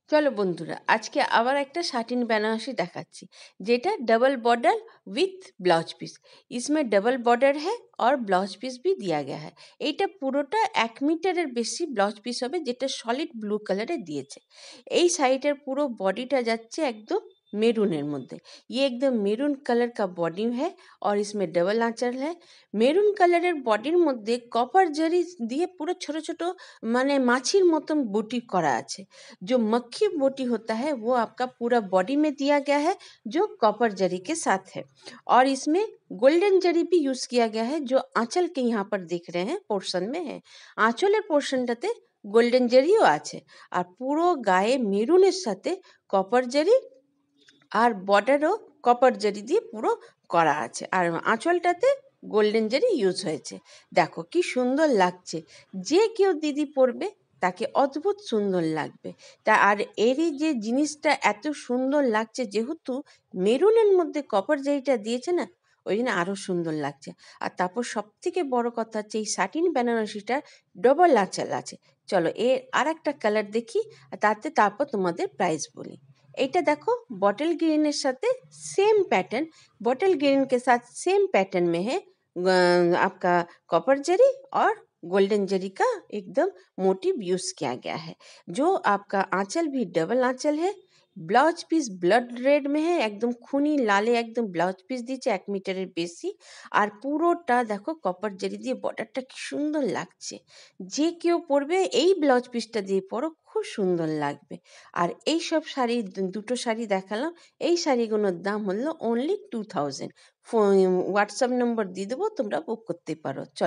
চলো বন্ধুরা, আজকে আবার একটা শাটিন বেনারसी দেখাচ্ছি, যেটা double border with blouse piece. इसमें डबल बॉर्डर है और ब्लाउज पीस भी दिया गया है। এইটা পুরোটা 1 মিটারের বেশি ব্লাউজ পিস হবে, যেটা সলিড ব্লু কালারে দিয়েছে। এই শাড়িটার পুরো বডিটা যাচ্ছে একদম মেরুনের মধ্যে। ये एकदम মেরুন কালার का बॉडी है और इसमें डबल आंचल है। মেরুন কালারের বডির মধ্যে কপার জরি দিয়ে পুরো ছোট ছোট মানে মাছির মতন বুটি করা আছে। जो मक्खी मोती होता है वो आपका पूरा बॉडी में दिया गया है, जो कॉपर जरी के साथ है। और इसमें गोल्डन जरी भी यूज किया गया है, जो आंचल के यहाँ पर देख रहे हैं पोर्शन में है। आंचलेर पोर्शनटाते गोल्डन जरिও আছে, আর পুরো গায়ে মেরুনের সাথে কপার জরি আর বর্ডারও কপার জরি দিয়ে পুরো করা আছে, আর আঁচলটাতে গোল্ডেন জরি ইউজ হয়েছে। দেখো কি সুন্দর লাগছে, যে কেউ দিদি পরবে তাকে অদ্ভুত সুন্দর লাগবে। তা আর এরই যে জিনিসটা এত সুন্দর লাগছে, যেহেতু মেরুনের মধ্যে কপার জরিটা দিয়েছে না, ওই জন্য আরও সুন্দর লাগছে। আর তারপর সব থেকে বড় কথা হচ্ছে এই সাটিন বেনারসিটার ডবল আঁচল আছে। চলো এর আর একটা কালার দেখি, আর তারপর তোমাদের প্রাইস বলি। এইটা দেখো बॉटल ग्रीन साथे सेम पैटर्न, बॉटल ग्रीन के साथ सेम पैटर्न में है। आपका कॉपर जरी और गोल्डन जरी का एकदम मोटिव यूज किया गया है। जो आपका आंचल भी डबल आंचल है। ब्लाउज पीस ब्लड रेड में है, एकदम खूनी लाले एकदम ब्लाउज पीस দিয়েছে 1 মিটারের বেশি। আর পুরোটা দেখো কপার জরি দিয়ে বর্ডারটা কি সুন্দর লাগছে। যে কেউ পরবে এই ব্লাউজ পিসটা দিয়ে পরো, খুব সুন্দর লাগবে। আর এই সব শাড়ি দুটো শাড়ি দেখালাম, এই শাড়িগুলোর দাম হলো অনলি 2000। হোয়াটসঅ্যাপ নম্বর দিয়ে দেবো, তোমরা বুক করতে পারো। চলো।